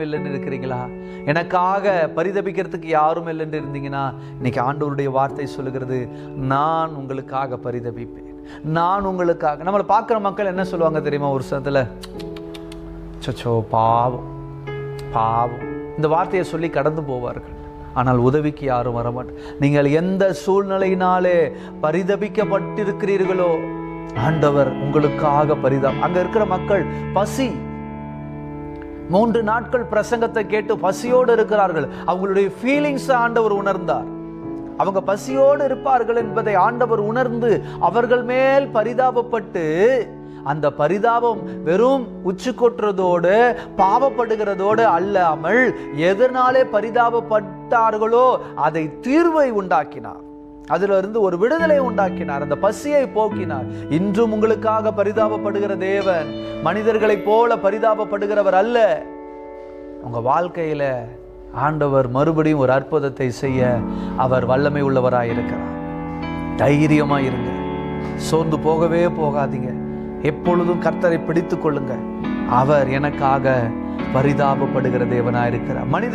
இல்லைன்னு இருக்கிறீங்களா? எனக்காக பரிதபிக்கிறதுக்கு யாரும் இல்லைன்னு இருந்தீங்கன்னா, இன்னைக்கு ஆண்டவருடைய வார்த்தை சொல்லுகிறது, நான் உங்களுக்காக பரிதபிப்பேன், நான் உங்களுக்காக. நம்மளை பார்க்குற மக்கள் என்ன சொல்லுவாங்க தெரியுமா? ஒரு சத்துல சச்சோ பாவம் பாவம் இந்த வார்த்தையை சொல்லி கடந்து போவார்கள். ஆனால் உதவிக்கு யாரும் வரமாட்டார். நீங்கள் எந்த சூழ்நிலையினாலே பரிதபிக்கப்பட்டிருக்கிறீர்களோ, ஆண்டவர் உங்களுக்காக அங்க இருக்கிற மக்கள் பசி, 3 நாட்கள் பிரசங்கத்தை கேட்டு பசியோடு இருக்கிறார்கள். அவங்களுடைய ஃபீலிங்ஸ் ஆண்டவர் உணர்ந்தார். அவங்க பசியோடு இருப்பார்கள் என்பதை ஆண்டவர் உணர்ந்து அவர்கள் மேல் பரிதாபப்பட்டு, அந்த பரிதாபம் வெறும் உச்சி கொட்டுறதோடு பாவப்படுகிறதோடு அல்லாமல் எதனாலே பரிதாபப்பட்டார்களோ அதை தீர்வை உண்டாக்கினார். அதுல இருந்து ஒரு விடுதலை உண்டாக்கினார், அந்த பசியை போக்கினார். இன்றும் உங்களுக்காக பரிதாபப்படுகிற தேவன் மனிதர்களைப் போல பரிதாபப்படுகிறவர் அல்ல. உங்க வாழ்க்கையில ஆண்டவர் மறுபடியும் ஒரு அற்புதத்தை செய்ய அவர் வல்லமை உள்ளவராயிருக்கிறார். தைரியமா இருங்க, சோர்ந்து போகவே போகாதீங்க. எப்பொழுதும் கர்த்தரை பிடித்துக் கொள்ளுங்க. அவர் எனக்காக பரிதாபப்படுகிற தேவனாயிருக்கிறார். மனித